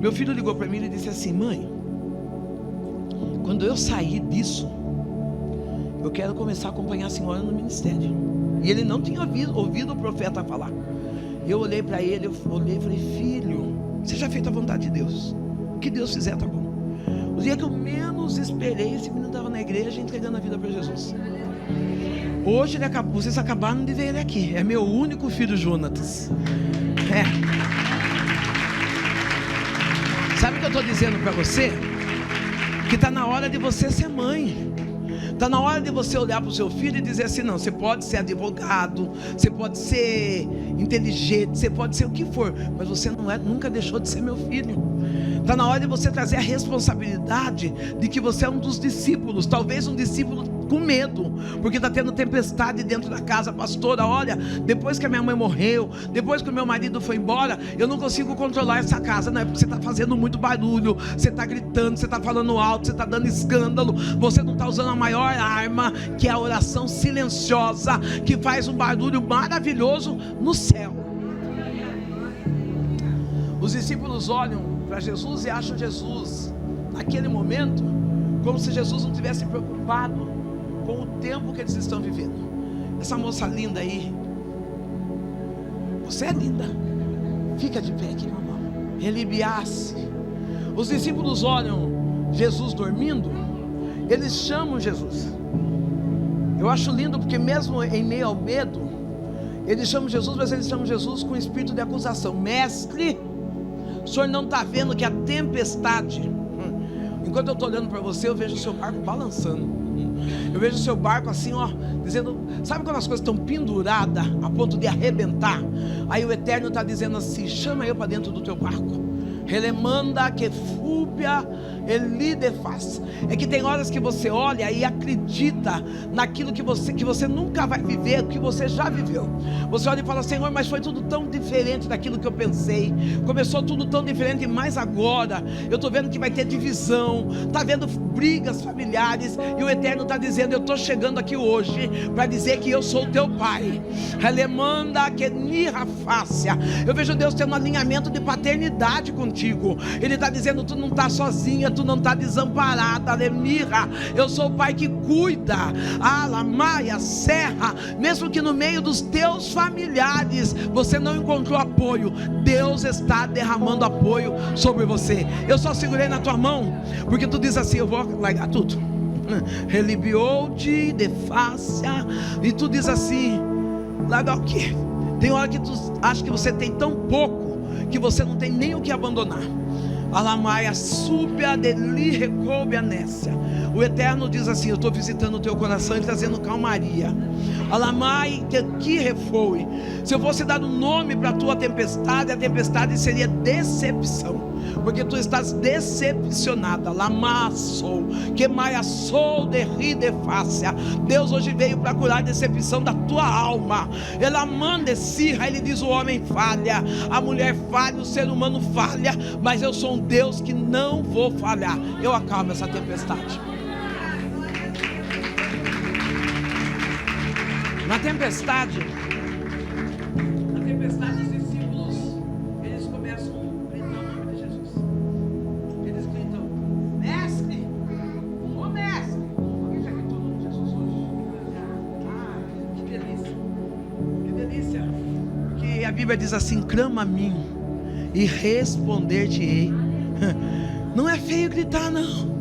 Meu filho ligou para mim e disse assim: mãe, quando eu sair disso, eu quero começar a acompanhar a senhora no ministério. E ele não tinha ouvido o profeta falar. Eu olhei para ele, eu falei: filho, seja feita a vontade de Deus, o que Deus fizer tá bom. O dia que eu menos esperei, esse menino estava na igreja entregando a vida para Jesus. Hoje vocês acabaram de ver ele aqui. É meu único filho, Jonatas. Sabe o que eu estou dizendo para você? Que está na hora de você ser mãe. Está na hora de você olhar para o seu filho e dizer assim: não, você pode ser advogado, você pode ser inteligente, você pode ser o que for, mas você nunca deixou de ser meu filho. Está na hora de você trazer a responsabilidade de que você é um dos discípulos, talvez um discípulo com medo, porque está tendo tempestade dentro da casa. Pastora, olha, depois que a minha mãe morreu, depois que o meu marido foi embora, eu não consigo controlar essa casa. Não é porque você está fazendo muito barulho, você está gritando, você está falando alto, você está dando escândalo, você não está usando a maior arma, que é a oração silenciosa, que faz um barulho maravilhoso no céu. Os discípulos olham para Jesus e acham Jesus, naquele momento, como se Jesus não tivesse preocupado com o tempo que eles estão vivendo. Essa moça linda aí, você é linda, fica de pé aqui, mamãe. Relibiasse. Os discípulos olham Jesus dormindo, eles chamam Jesus. Eu acho lindo porque mesmo em meio ao medo, eles chamam Jesus, mas eles chamam Jesus com espírito de acusação. Mestre, o senhor não está vendo que a tempestade, enquanto eu estou olhando para você, eu vejo o seu barco balançando. Eu vejo o seu barco assim, ó, dizendo, sabe quando as coisas estão penduradas a ponto de arrebentar? Aí o Eterno está dizendo assim: chama eu para dentro do teu barco. Relemanda que fúbia elidefaz. É que tem horas que você olha e acredita naquilo que você nunca vai viver, que você já viveu. Você olha e fala: Senhor, mas foi tudo tão diferente daquilo que eu pensei. Começou tudo tão diferente, mas agora eu estou vendo que vai ter divisão, está vendo brigas familiares, e o Eterno está dizendo: eu estou chegando aqui hoje para dizer que eu sou o teu pai. Relemanda que nirafácia. Eu vejo Deus tendo um alinhamento de paternidade contigo. Ele está dizendo: tu não está sozinha, tu não está desamparada. Lemira, eu sou o pai que cuida. Alamaia, serra, mesmo que no meio dos teus familiares você não encontrou apoio, Deus está derramando apoio sobre você. Eu só segurei na tua mão porque tu diz assim: eu vou largar tudo. Relibiou-te de fácia. E tu diz assim: largar o quê? Tem hora que tu acha que você tem tão pouco que você não tem nem o que abandonar. Alamaia súbia deli recoube a nécia. O Eterno diz assim: eu estou visitando o teu coração e trazendo calmaria. Alamai que refoe. Se eu fosse dar um nome para a tua tempestade, a tempestade seria decepção, porque tu estás decepcionada. Lamassou, que maiassou de ridefácia. Deus hoje veio para curar a decepção da tua alma. Ela manda esirra. Ele diz: o homem falha, a mulher falha, o ser humano falha, mas eu sou um Deus que não vou falhar. Eu acalmo essa tempestade. Na tempestade, os discípulos, eles começam a gritar o nome de Jesus. Eles gritam: mestre, ô mestre. Alguém já gritou o nome de Jesus hoje? Ah, que delícia, que delícia. Que a Bíblia diz assim: clama a mim e responder-te-ei. Não é feio gritar, não.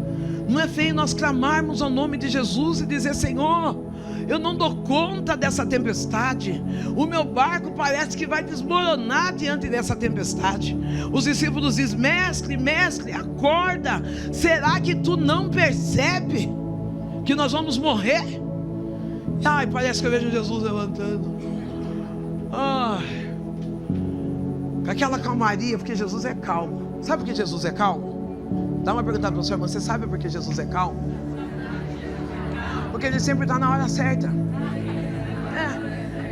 Não é feio nós clamarmos ao nome de Jesus e dizer: Senhor, eu não dou conta dessa tempestade, o meu barco parece que vai desmoronar diante dessa tempestade. Os discípulos dizem: mestre, mestre, acorda, será que tu não percebe que nós vamos morrer? Ai, parece que eu vejo Jesus levantando, com aquela calmaria, porque Jesus é calmo. Sabe por que Jesus é calmo? Dá uma pergunta para o senhor: você sabe por que Jesus é calmo? Porque ele sempre está na hora certa.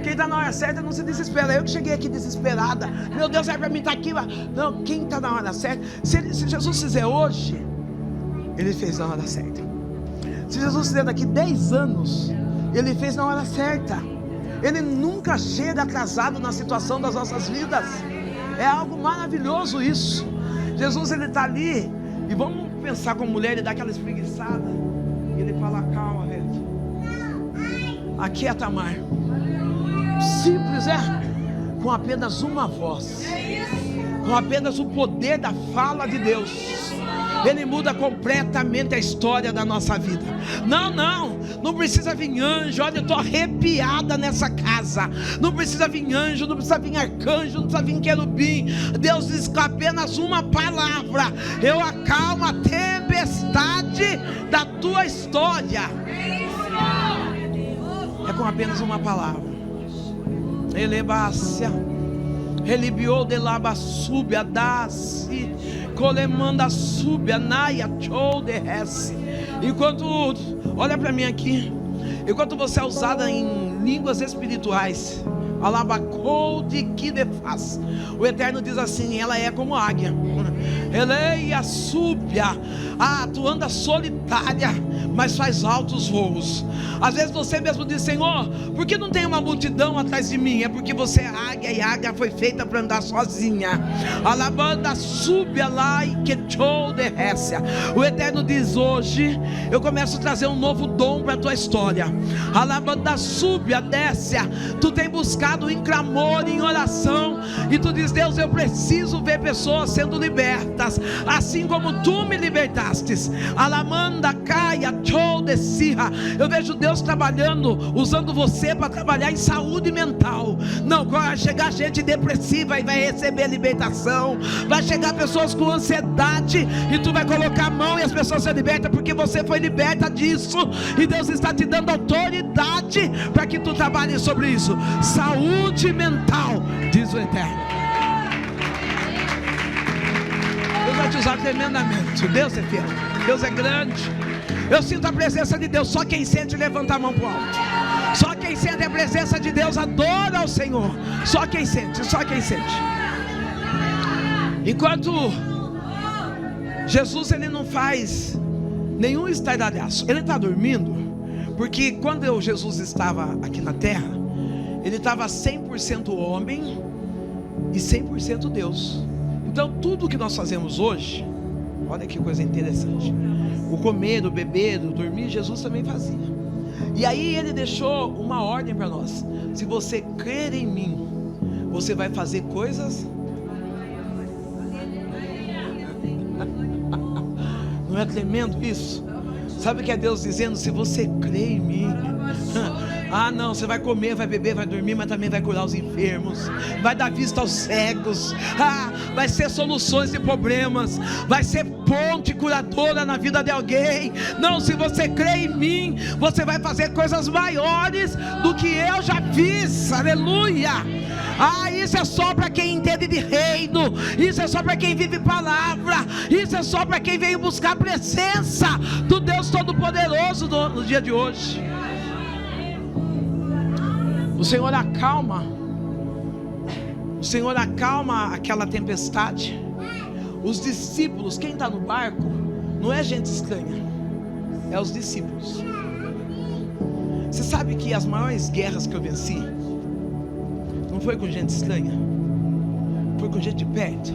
Quem está na hora certa não se desespera. Eu que cheguei aqui desesperada, meu Deus, é para mim estar aqui. Não, quem está na hora certa, se Jesus fizer hoje, ele fez na hora certa. Se Jesus fizer daqui 10 anos, ele fez na hora certa. Ele nunca chega atrasado na situação das nossas vidas. É algo maravilhoso isso. Jesus, ele está ali, e vamos pensar com a mulher, ele dá aquela espreguiçada, e ele fala: calma, velho, aquieta, mar. Simples, com apenas uma voz, com apenas o poder da fala de Deus, Ele muda completamente a história da nossa vida. Não precisa vir anjo. Olha, eu estou arrepiada nessa casa. Não precisa vir anjo, não precisa vir arcanjo, não precisa vir querubim. Deus diz com apenas uma palavra: eu acalmo a tempestade da tua história. É com apenas uma palavra. Elebácia, elibiou de laba súbia, dá-se, colemanda súbia, naia, chou de rece. Enquanto, olha para mim aqui, enquanto você é usada em línguas espirituais, alabacou de que defaz, o Eterno diz assim: ela é como águia, eleia súbia, tu anda solitária, mas faz altos voos. Às vezes você mesmo diz: Senhor, por que não tem uma multidão atrás de mim? É porque você é águia, e águia foi feita para andar sozinha. Alabanda súbia lá e quechou de récia. O Eterno diz: hoje eu começo a trazer um novo dom para a tua história. Alabanda súbia, desce. Tu tem buscado em clamor, em oração, e tu diz: Deus, eu preciso ver pessoas sendo libertas, assim como tu me libertastes. Alamanda caia, chou de sirra. Eu vejo Deus trabalhando, usando você para trabalhar em saúde mental. Não, vai chegar gente depressiva e vai receber libertação. Vai chegar pessoas com ansiedade e tu vai colocar a mão e as pessoas se libertam, porque você foi liberta disso, e Deus está te dando autoridade para que tu trabalhe sobre isso. Saúde mental, diz o Eterno. Deus vai te usar tremendamente. Deus é fiel, Deus é grande. Eu sinto a presença de Deus. Só quem sente, levanta a mão para o alto. Só quem sente a presença de Deus, adora ao Senhor. Só quem sente, só quem sente. Enquanto Jesus, ele não faz nenhum estardalhaço, ele está dormindo, porque quando Jesus estava aqui na terra, ele estava 100% homem e 100% Deus. Então tudo que nós fazemos hoje, olha que coisa interessante, o comer, o beber, o dormir, Jesus também fazia. E aí ele deixou uma ordem para nós: se você crer em mim, você vai fazer coisas. Não é tremendo isso? Sabe o que é Deus dizendo? Se você crê em mim, não, você vai comer, vai beber, vai dormir, mas também vai curar os enfermos, vai dar vista aos cegos, vai ser soluções de problemas, vai ser ponte curadora na vida de alguém. Não, se você crê em mim, você vai fazer coisas maiores do que eu já fiz. Aleluia. Isso é só para quem entende de reino, isso é só para quem vive palavra, isso é só para quem veio buscar a presença do Deus Todo-Poderoso no dia de hoje. O Senhor acalma aquela tempestade. Os discípulos, quem está no barco, não é gente estranha, é os discípulos. Você sabe que as maiores guerras que eu venci não foi com gente estranha, foi com gente de perto.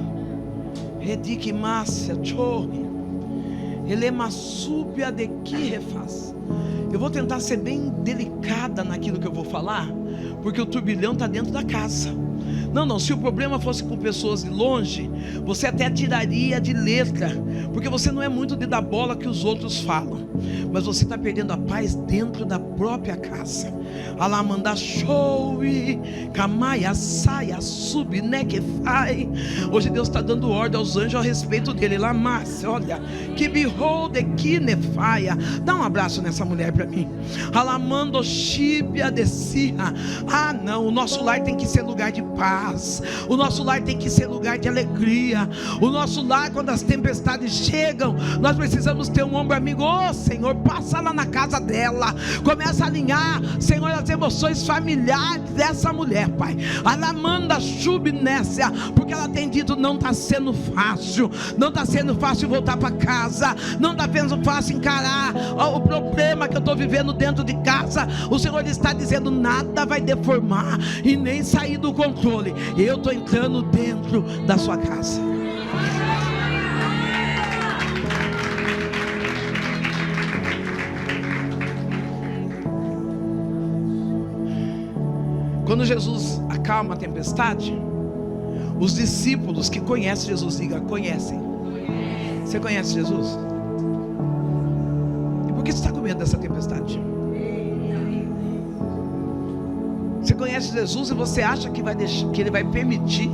Redique Márcia, Chorre, Elema Súbia de que refaz. Eu vou tentar ser bem delicada naquilo que eu vou falar, porque o turbilhão está dentro da casa. Não, se o problema fosse com pessoas de longe, você até tiraria de letra, porque você não é muito de dar bola que os outros falam, mas você está perdendo a paz dentro da própria casa. Alamanda show, camaia saia sub né que faz. Hoje Deus está dando ordem aos anjos a respeito dele. Lamácia, olha, que behold que nefaia. Dá um abraço nessa mulher para mim. Alamando chibia de sirra. Não, o nosso lar tem que ser lugar de paz, o nosso lar tem que ser lugar de alegria. O nosso lar, quando as tempestades chegam, nós precisamos ter um ombro amigo. Senhor, passa lá na casa dela, começa a alinhar, Senhor, as emoções familiares dessa mulher, Pai. Ela manda chubnécia, porque ela tem dito: não está sendo fácil, não está sendo fácil voltar para casa, não está sendo fácil encarar o problema que eu estou vivendo dentro de casa. O Senhor está dizendo: nada vai deformar e nem sair do controle. Eu estou entrando dentro da sua casa. Quando Jesus acalma a tempestade, os discípulos que conhecem Jesus, diga, conhecem. Você conhece Jesus? E por que você está com medo dessa tempestade? Você conhece Jesus e você acha que Ele vai permitir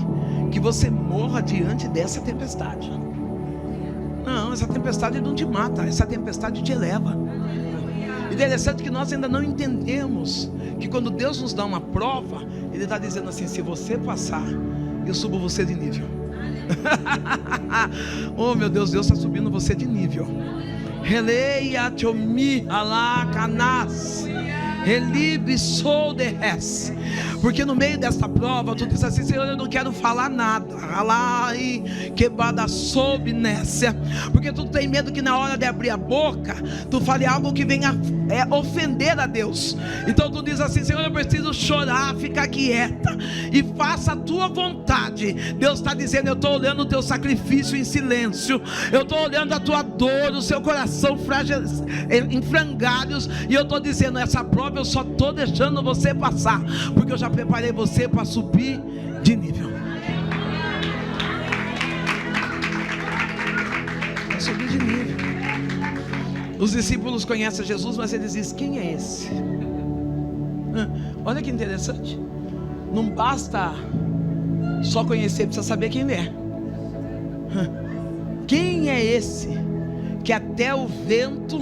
que você morra diante dessa tempestade? Não, essa tempestade não te mata, essa tempestade te eleva. Interessante que nós ainda não entendemos que quando Deus nos dá uma prova, Ele está dizendo assim: se você passar, eu subo você de nível. Oh meu Deus, Deus está subindo você de nível. Releia chomi alá canas. Porque no meio desta prova tu diz assim: Senhor, eu não quero falar nada. Porque tu tem medo que na hora de abrir a boca tu fale algo que venha ofender a Deus. Então tu diz assim: Senhor, eu preciso chorar, ficar quieta e faça a tua vontade. Deus está dizendo: eu estou olhando o teu sacrifício em silêncio, eu estou olhando a tua dor, o seu coração em frangalhos, e eu estou dizendo: essa prova eu só estou deixando você passar, porque eu já preparei você para subir de nível. Para subir de nível. Os discípulos conhecem Jesus, mas eles dizem: quem é esse? Olha que interessante. Não basta só conhecer, precisa saber quem ele é. Quem é esse que até o vento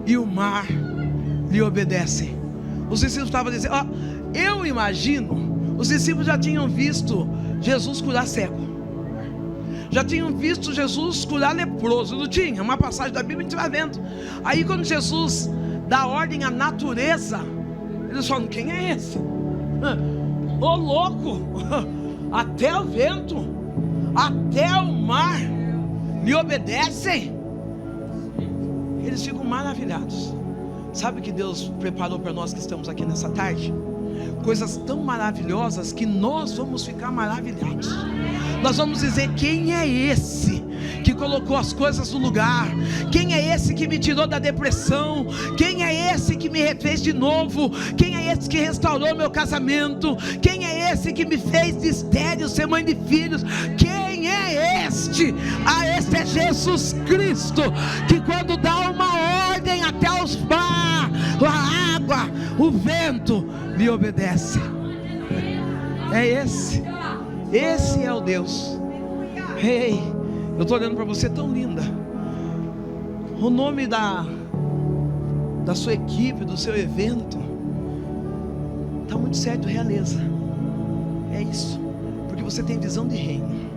e o mar lhe obedecem? Os discípulos estavam dizendo: eu imagino, os discípulos já tinham visto Jesus curar cego, já tinham visto Jesus curar leproso, não tinha? Uma passagem da Bíblia a gente vai vendo. Aí quando Jesus dá ordem à natureza, eles falam: quem é esse? Ô louco, até o vento, até o mar lhe obedecem. Eles ficam maravilhados. Sabe o que Deus preparou para nós que estamos aqui nessa tarde? Coisas tão maravilhosas que nós vamos ficar maravilhados. Nós vamos dizer: quem é esse que colocou as coisas no lugar? Quem é esse que me tirou da depressão? Quem é esse que me refez de novo? Quem é esse que restaurou meu casamento? Quem é esse que me fez de estéril ser mãe de filhos? Quem é este? Este é Jesus Cristo, que quando dá uma ordem até os mar, a água, o vento lhe obedece. É esse é o Deus. Ei, eu estou olhando para você, tão linda. O nome da sua equipe, do seu evento, está muito certo: realeza. É isso, porque você tem visão de reino.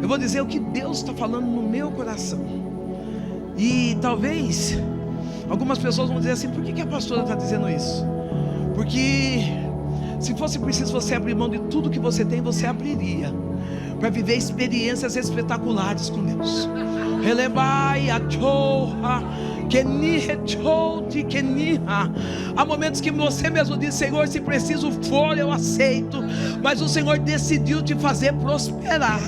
Eu vou dizer o que Deus está falando no meu coração. E talvez algumas pessoas vão dizer assim: por que a pastora está dizendo isso? Porque se fosse preciso você abrir mão de tudo que você tem, você abriria para viver experiências espetaculares com Deus. Há momentos que você mesmo diz: Senhor, se preciso for, eu aceito. Mas o Senhor decidiu te fazer prosperar.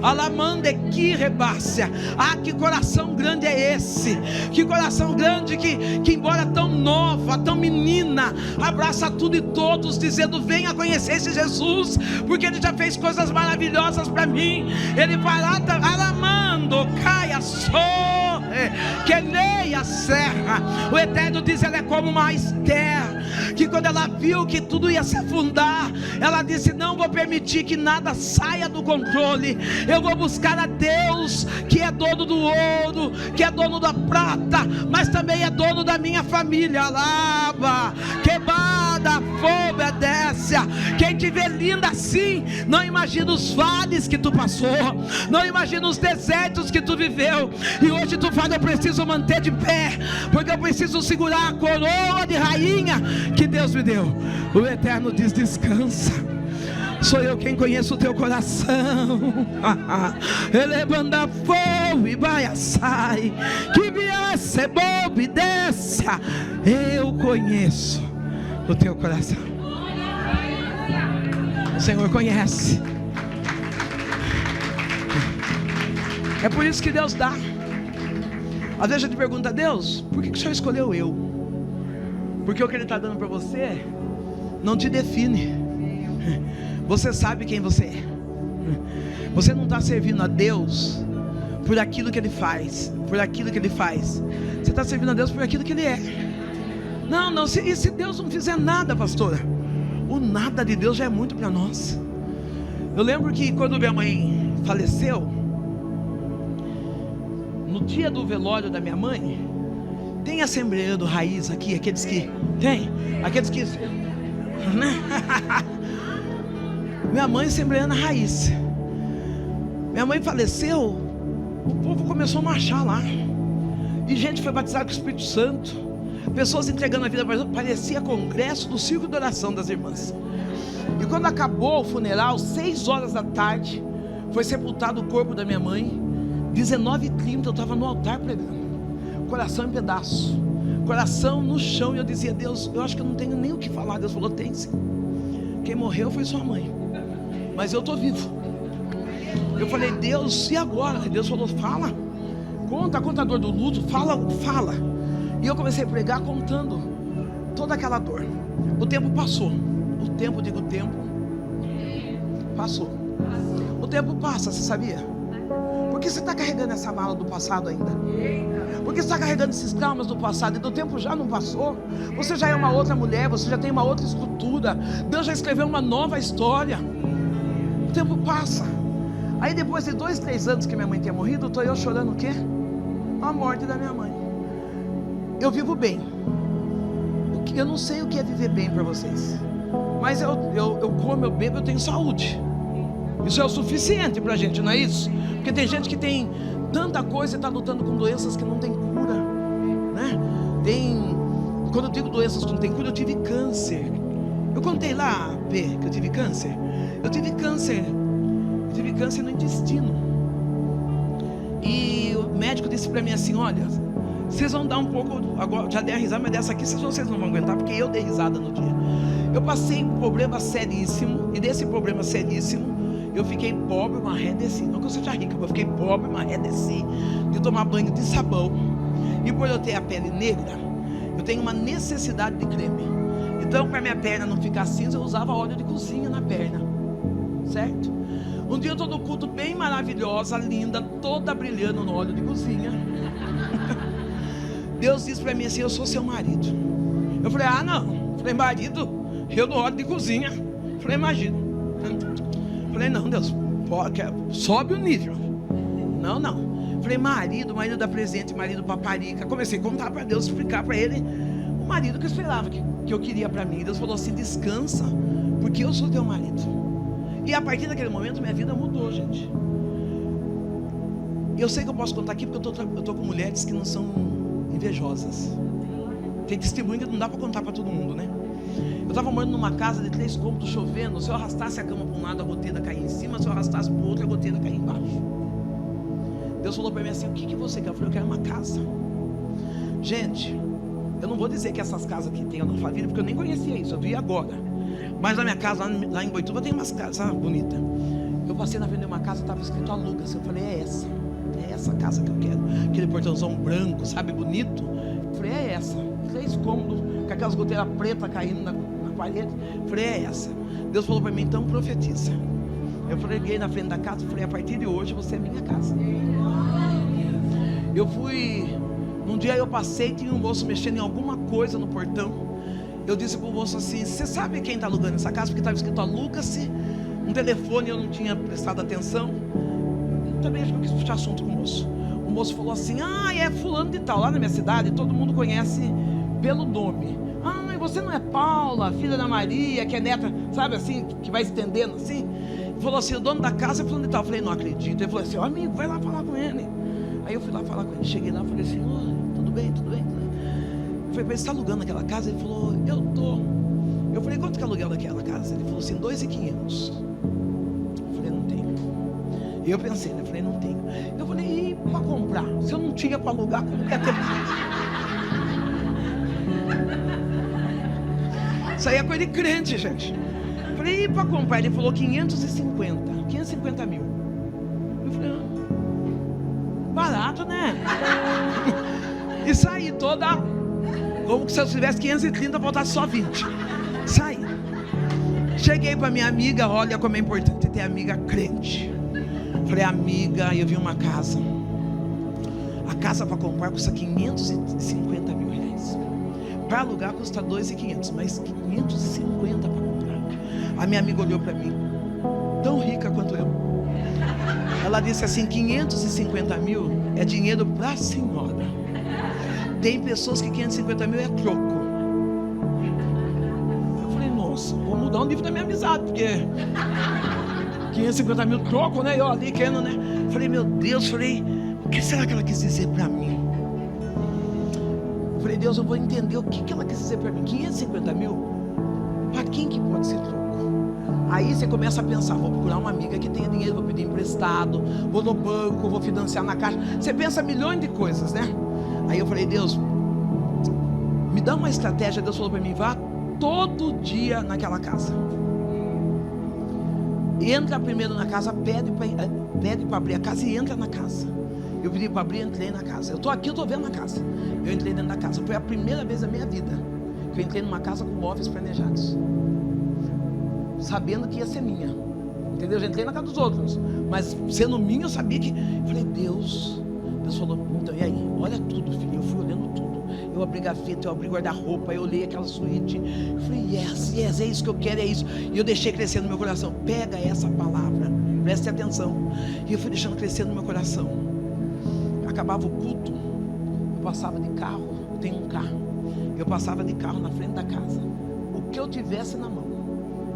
Alamande que rebácia. Que coração grande é esse? Que coração grande que embora tão nova, tão menina, abraça tudo e todos, dizendo: venha conhecer esse Jesus, porque Ele já fez coisas maravilhosas para mim. Ele vai lá, alamando, caia só, que nem a serra. O Eterno diz: ela é como uma Esther, que quando ela viu que tudo ia se afundar, ela disse: não vou permitir que nada saia do controle. Eu vou buscar a Deus, que é dono do ouro, que é dono da prata, mas também é dono da minha família. Alaba, quebrada, fome, desce. Quem te vê linda assim, não imagina os vales que tu passou, não imagina os desertos que tu viveu. E hoje tu fala: eu preciso manter de pé, porque eu preciso segurar a coroa de rainha que Deus me deu. O Eterno diz: descansa. Sou eu quem conheço o teu coração. Ele manda fogo e vai assai, que viesse bobo e desce. Eu conheço o teu coração. O Senhor conhece. É por isso que Deus dá. Às vezes a gente pergunta: Deus, por que o Senhor escolheu eu? Porque o que Ele está dando para você não te define. Você sabe quem você é. Você não está servindo a Deus por aquilo que Ele faz, por aquilo que Ele faz. Você está servindo a Deus por aquilo que Ele é. Não, e se Deus não fizer nada, pastora? O nada de Deus já é muito para nós. Eu lembro que quando minha mãe faleceu, no dia do velório da minha mãe, tem assembleia do Raiz aqui, aqueles que minha mãe assembleia na Raiz. Minha mãe faleceu, o povo começou a marchar lá, e gente foi batizada com o Espírito Santo, pessoas entregando a vida, parecia congresso do Círculo de Oração das Irmãs. E quando acabou o funeral, 6 horas da tarde, foi sepultado o corpo da minha mãe. 19h30 eu estava no altar pregando, coração em pedaço, coração no chão, e eu dizia: Deus, eu acho que eu não tenho nem o que falar. Deus falou: tem sim, quem morreu foi sua mãe, mas eu estou vivo. Eu falei: Deus, e agora? Deus falou: fala, conta a dor do luto, fala. E eu comecei a pregar contando toda aquela dor. O tempo passou, o tempo passou. O tempo passa, você sabia? Por que você está carregando essa mala do passado ainda? Por que você está carregando esses traumas do passado? E do tempo já não passou. Você já é uma outra mulher, você já tem uma outra estrutura. Deus já escreveu uma nova história. O tempo passa. Aí depois de 2, 3 anos que minha mãe tinha morrido, estou eu chorando o quê? A morte da minha mãe. Eu vivo bem. Eu não sei o que é viver bem para vocês, mas eu como, eu bebo, eu tenho saúde. Isso é o suficiente para a gente, não é isso? Porque tem gente que tem tanta coisa e está lutando com doenças que não tem cura, né? Quando eu digo doenças que não tem cura, eu tive câncer. Eu contei lá, P, que eu tive câncer. Eu tive câncer no intestino. E o médico disse para mim assim: olha, vocês vão dar um pouco, agora já dei a risada, mas dessa aqui vocês não vão aguentar, porque eu dei risada no dia. Eu passei um problema seríssimo, e desse problema seríssimo eu fiquei pobre, mas redesci. Não que eu seja rica, mas eu fiquei pobre, mas redesci de tomar banho de sabão. E por eu ter a pele negra, eu tenho uma necessidade de creme. Então, para minha perna não ficar cinza, eu usava óleo de cozinha na perna, certo? Um dia eu estou no culto, bem maravilhosa, linda, toda brilhando no óleo de cozinha. Deus disse para mim assim: eu sou seu marido. Eu falei: ah, não. Falei: marido, eu no óleo de cozinha. Falei: imagina. Falei: não, Deus, sobe o nível. Não. Falei: marido dá presente, marido paparica. Comecei a contar para Deus, explicar para Ele o marido que eu esperava, que eu queria para mim. Deus falou assim: descansa, porque eu sou teu marido. E a partir daquele momento minha vida mudou, gente. Eu sei que eu posso contar aqui porque eu estou com mulheres que não são invejosas. Tem testemunho que não dá para contar para todo mundo, né? Eu estava morando numa casa de 3 cômodos, chovendo. Se eu arrastasse a cama para um lado, a goteira caía em cima. Se eu arrastasse para o outro, a goteira caía embaixo. Deus falou para mim assim: o que você quer? Eu falei: eu quero uma casa. Gente, eu não vou dizer que essas casas que tem na família, porque eu nem conhecia isso, eu vi agora. Mas na minha casa, lá em Boituva, tem umas casas bonitas. Eu passei na frente de uma casa, estava escrito aluga-se. Eu falei: é essa casa que eu quero. Aquele portãozão branco, sabe, bonito. Eu falei: é essa. 3 cômodos, com aquelas goteiras pretas caindo na parede. Eu falei: é essa. Deus falou para mim: então profetiza. Eu preguei na frente da casa e falei: a partir de hoje você é minha casa. Eu fui, num dia eu passei, tinha um moço mexendo em alguma coisa no portão. Eu disse para o moço assim: você sabe quem está alugando essa casa? Porque estava escrito aluga-se. Um telefone, eu não tinha prestado atenção. Também acho que eu quis puxar assunto com o moço. O moço falou assim: ah, é fulano de tal. Lá na minha cidade todo mundo conhece pelo nome. Ah, e você não é Paula, filha da Maria, que é neta, sabe assim, que vai estendendo assim. Ele falou assim: o dono da casa é fulano de tal. Eu falei: não acredito. Ele falou assim: ó, amigo, vai lá falar com ele. Aí eu fui lá falar com ele. Cheguei lá e falei assim: tudo bem. Eu falei: você está alugando aquela casa? Ele falou: eu tô. Eu falei: quanto que é o aluguel daquela casa? Ele falou assim: 2.500. Eu falei: não tenho. E eu pensei, né? Eu falei: não tenho. Eu falei: e para comprar? Se eu não tinha para alugar, como que ia ter? Isso aí é coisa de crente, gente. Eu falei: e para comprar? Ele falou: 550 mil. Eu falei: barato, né? E saí toda como se eu tivesse 530, voltasse só 20. Saí. Cheguei para minha amiga, olha como é importante ter amiga crente. Falei, amiga, eu vi uma casa. A casa para comprar custa 550 mil reais. Para alugar custa 2.500, mas 550 para comprar. A minha amiga olhou para mim, tão rica quanto eu. Ela disse assim, 550 mil é dinheiro para a senhora. Tem pessoas que 550 mil é troco. Eu falei, nossa, vou mudar o nível da minha amizade, porque 550 mil troco, né? Eu ali querendo, né? Falei, meu Deus, o que será que ela quis dizer para mim? Eu falei, Deus, eu vou entender o que ela quis dizer para mim. 550 mil, para quem que pode ser troco? Aí você começa a pensar, vou procurar uma amiga que tenha dinheiro, vou pedir emprestado, vou no banco, vou financiar na caixa. Você pensa milhões de coisas, né? Aí eu falei, Deus, me dá uma estratégia. Deus falou para mim, vá todo dia naquela casa. Entra primeiro na casa, pede para abrir a casa e entra na casa. Eu pedi para abrir, entrei na casa. Eu estou aqui, eu estou vendo a casa. Eu entrei dentro da casa. Foi a primeira vez da minha vida que eu entrei numa casa com móveis planejados, sabendo que ia ser minha. Entendeu? Eu já entrei na casa dos outros, mas sendo minha, eu sabia que... Eu falei, Deus falou, então e aí? Olha tudo, filho. Eu fui olhando tudo. Eu abri gaveta, eu abri guarda-roupa, eu olhei aquela suíte. Eu falei, yes, é isso que eu quero, é isso. E eu deixei crescer no meu coração. Pega essa palavra, preste atenção. E eu fui deixando crescer no meu coração. Acabava o culto, eu passava de carro, eu tenho um carro. Eu passava de carro na frente da casa. O que eu tivesse na mão,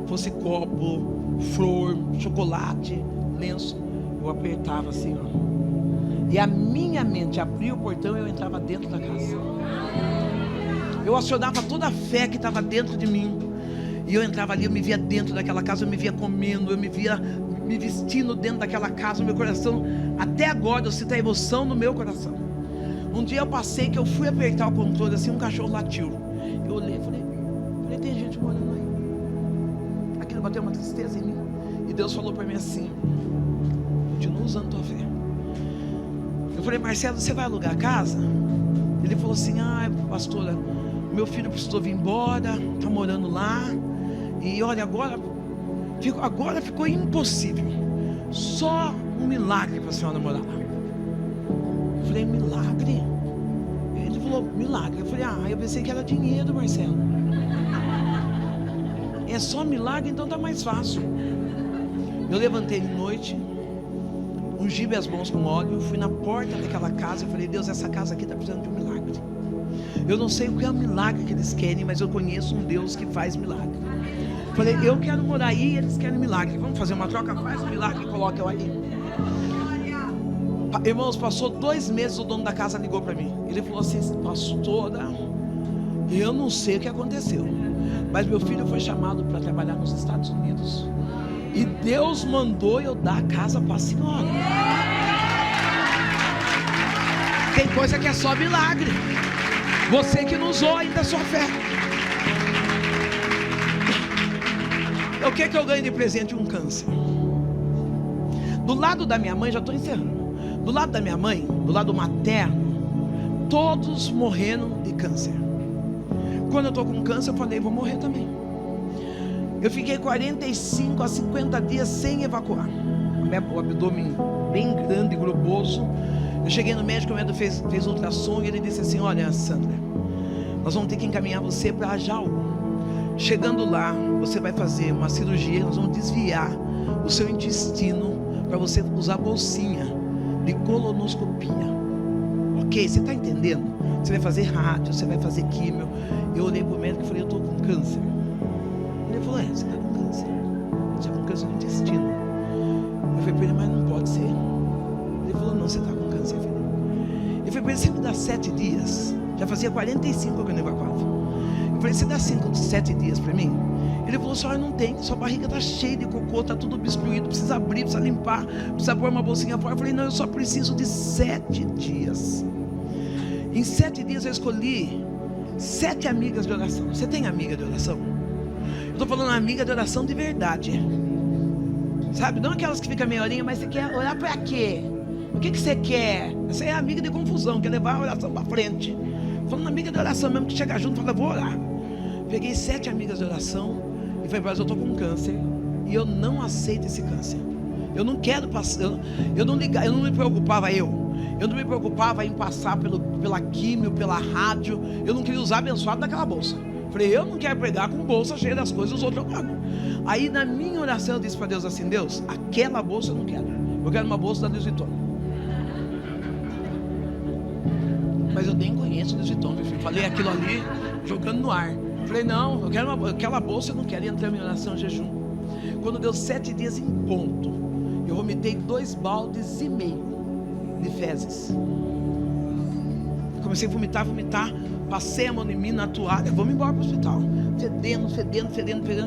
fosse copo, flor, chocolate, lenço, eu apertava assim, ó. E a minha mente abria o portão e eu entrava dentro da casa. Eu acionava toda a fé que estava dentro de mim. E eu entrava ali, eu me via dentro daquela casa, eu me via comendo, eu me via me vestindo dentro daquela casa. O meu coração, até agora eu sinto a emoção no meu coração. Um dia eu passei que eu fui apertar o controle assim, um cachorro latiu. Eu olhei e falei, tem gente morando aí. Aquilo bateu uma tristeza em mim. E Deus falou para mim assim, continua usando tua fé. Eu falei, Marcelo, você vai alugar a casa? Ele falou assim, pastora, meu filho precisou vir embora, está morando lá. E olha, agora ficou impossível. Só um milagre para a senhora morar lá. Eu falei, milagre? Ele falou, milagre. Eu falei, eu pensei que era dinheiro, Marcelo. É só milagre, então tá mais fácil. Eu levantei de noite, ungi minhas mãos com óleo, fui na porta daquela casa. Eu falei, Deus, essa casa aqui está precisando de um milagre. Eu não sei o que é o milagre que eles querem, mas eu conheço um Deus que faz milagre. Eu falei, eu quero morar aí e eles querem milagre. Vamos fazer uma troca? Faz um milagre e coloca eu aí. Irmãos, passou 2 meses, o dono da casa ligou para mim. Ele falou assim, pastora, eu não sei o que aconteceu, mas meu filho foi chamado para trabalhar nos Estados Unidos. E Deus mandou eu dar a casa para a senhora. Tem coisa que é só milagre. Você que não usou ainda a sua fé. O que eu ganho de presente? Um câncer. Do lado da minha mãe, já estou encerrando. Do lado da minha mãe, do lado materno, todos morreram de câncer. Quando eu estou com câncer, eu falei, vou morrer também. Eu fiquei 45 a 50 dias sem evacuar. O abdômen bem grande, globoso. Eu cheguei no médico, o médico fez ultrassom e ele disse assim, olha, Sandra, nós vamos ter que encaminhar você para Jaú. Chegando lá, você vai fazer uma cirurgia, nós vamos desviar o seu intestino para você usar bolsinha de colonoscopia. Ok, você está entendendo? Você vai fazer rádio, você vai fazer químio. Eu olhei para o médico e falei, eu estou com câncer. Ele falou, você está com câncer. Você está com câncer no intestino. Eu falei para ele, mas não pode ser. Ele falou, não, você está com câncer, filho. Eu falei para ele, você me dá 7 dias. Já fazia 45 que eu não evacuava. Eu falei, você dá 7 dias para mim? Ele falou, senhora, não tem, sua barriga está cheia de cocô, está tudo obstruído, precisa abrir, precisa limpar, precisa pôr uma bolsinha fora. Eu falei, não, eu só preciso de 7 dias. Em 7 dias eu escolhi 7 amigas de oração. Você tem amiga de oração? Eu estou falando amiga de oração de verdade. Sabe, não aquelas que ficam meia horinha, mas você quer orar para quê? O que você quer? Essa é amiga de confusão, quer levar a oração para frente. Falando amiga de oração mesmo, que chega junto e fala, vou orar. Peguei 7 amigas de oração e falei, mas eu estou com câncer e eu não aceito esse câncer. Eu não quero passar, eu não me preocupava eu não me preocupava em passar pela químio, pela rádio. Eu não queria usar abençoado daquela bolsa. Falei, eu não quero pregar com bolsa cheia das coisas dos outros eu pago. Aí na minha oração eu disse para Deus assim, Deus, aquela bolsa eu não quero. Eu quero uma bolsa da Louis Vuitton. Mas eu nem conheço a Louis Vuitton. Falei aquilo ali, jogando no ar. Falei, não, eu quero aquela bolsa eu não quero. E entrei na minha oração jejum. Quando deu 7 dias em ponto, eu vomitei 2,5 baldes de fezes. Comecei a vomitar. Passei a mão em mim na toalha. Vamos embora para o hospital. Fedendo.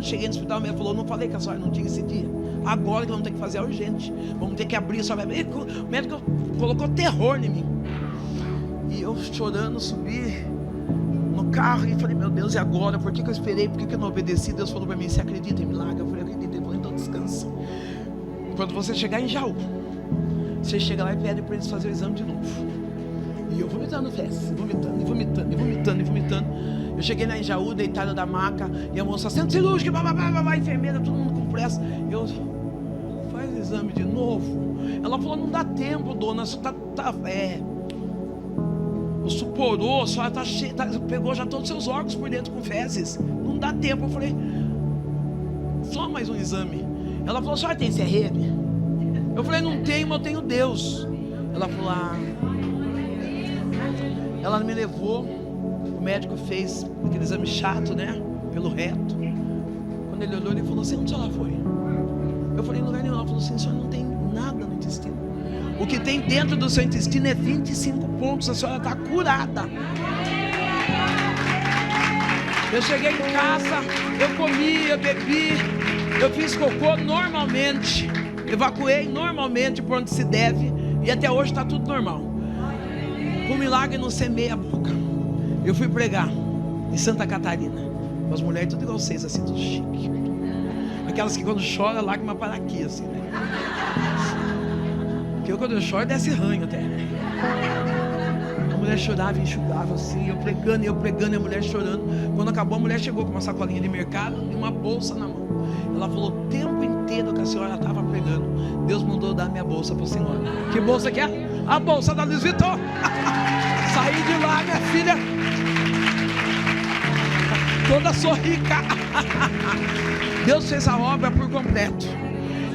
Cheguei no hospital, a médica falou, não falei que a senhora não tinha esse dia. Agora que vamos ter que fazer é urgente. Vamos ter que abrir a senhora. O médico colocou terror em mim. E eu chorando, subi no carro e falei, meu Deus, e agora? Por que eu esperei? Por que eu não obedeci? Deus falou para mim, você acredita em milagre? Eu falei, acredito. Ele falou, então descansa. Quando você chegar em Jaú, você chega lá e pede para eles fazerem o exame de novo. E eu vomitando fezes, vomitando. Eu cheguei lá em Jaú, deitado da maca, e a moça, centro cirúrgico, blá, enfermeira, todo mundo com pressa. Eu, faz o exame de novo. Ela falou, não dá tempo, dona, só o suporou, só está cheio, pegou já todos os seus órgãos por dentro com fezes. Não dá tempo. Eu falei, só mais um exame. Ela falou, a senhora tem CRM? Eu falei, não tenho, mas eu tenho Deus. Ela falou, ela me levou, o médico fez aquele exame chato, né? Pelo reto. Quando ele olhou, ele falou assim, onde a senhora foi? Eu falei, em lugar nenhum. Ela falou assim, a senhora não tem nada no intestino. O que tem dentro do seu intestino é 25 pontos, a senhora está curada. Eu cheguei em casa, eu comi, eu bebi, eu fiz cocô normalmente, evacuei normalmente por onde se deve, e até hoje está tudo normal. Por milagre não semei a boca. Eu fui pregar em Santa Catarina, com as mulheres tudo igual vocês, assim, tudo chique. Aquelas que quando chora, lágrima para aqui, assim, né? Porque eu quando eu choro, desce ranho até. A mulher chorava e enxugava assim, eu pregando, e a mulher chorando. Quando acabou, a mulher chegou com uma sacolinha de mercado e uma bolsa na mão. Ela falou, o tempo inteiro que a senhora estava pregando, Deus mandou dar minha bolsa para a senhora. Que bolsa que é? A bolsa da Louis Vuitton. Saí de lá, minha filha, toda sorrica. Deus fez a obra por completo.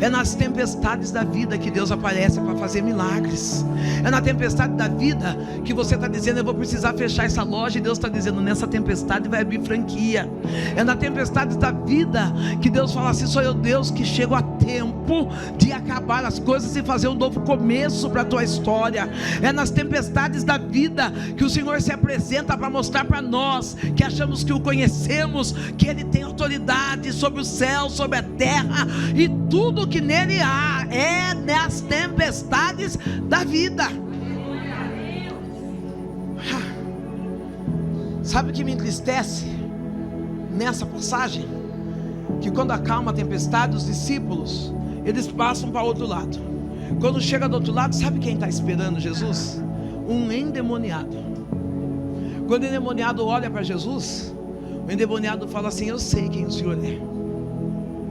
É nas tempestades da vida que Deus aparece para fazer milagres. É na tempestade da vida que você está dizendo, eu vou precisar fechar essa loja, e Deus está dizendo, nessa tempestade vai abrir franquia. É na tempestade da vida que Deus fala assim, sou eu Deus que chego a tempo de acabar as coisas e fazer um novo começo para a tua história. É nas tempestades da vida que o Senhor se apresenta para mostrar para nós, que achamos que o conhecemos, que Ele tem autoridade sobre o céu, sobre a terra, e tudo que nele há. É nas tempestades da vida. Sabe o que me entristece nessa passagem? Que quando acalma a tempestade, os discípulos, eles passam para outro lado. Quando chega do outro lado, sabe quem está esperando Jesus? Um endemoniado. Quando o endemoniado olha para Jesus, o endemoniado fala assim, eu sei quem o Senhor é.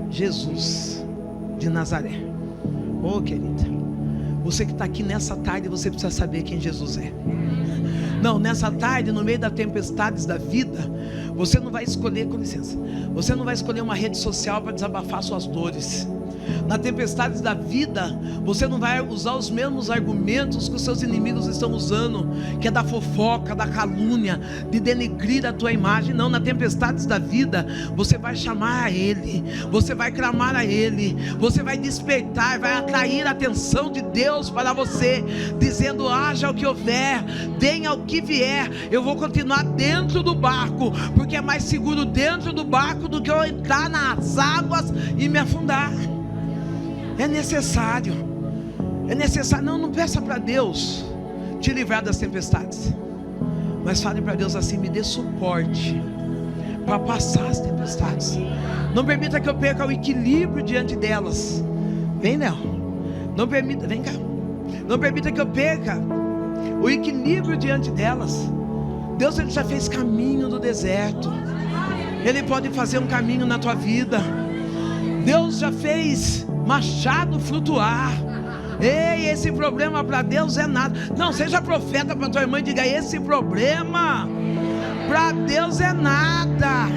Jesus de Nazaré. Oh, querida, você que está aqui nessa tarde, você precisa saber quem Jesus é. Não, nessa tarde, no meio das tempestades da vida, você não vai escolher, com licença, você não vai escolher uma rede social para desabafar suas dores. Na tempestade da vida, você não vai usar os mesmos argumentos que os seus inimigos estão usando, que é da fofoca, da calúnia, de denegrir a tua imagem. Não, na tempestade da vida, você vai chamar a Ele, você vai clamar a Ele, você vai despertar, vai atrair a atenção de Deus para você, dizendo, haja o que houver, venha o que vier, eu vou continuar dentro do barco, porque é mais seguro dentro do barco do que eu entrar nas águas e me afundar. É necessário, não peça para Deus te livrar das tempestades, mas fale para Deus assim, me dê suporte para passar as tempestades. Não permita que eu perca o equilíbrio diante delas. Vem, Léo, não permita, vem cá, não permita que eu perca o equilíbrio diante delas. Deus, Ele já fez caminho no deserto. Ele pode fazer um caminho na tua vida. Deus já fez machado flutuar. Ei, esse problema para Deus é nada. Não, seja profeta para tua irmã e diga: esse problema para Deus é nada.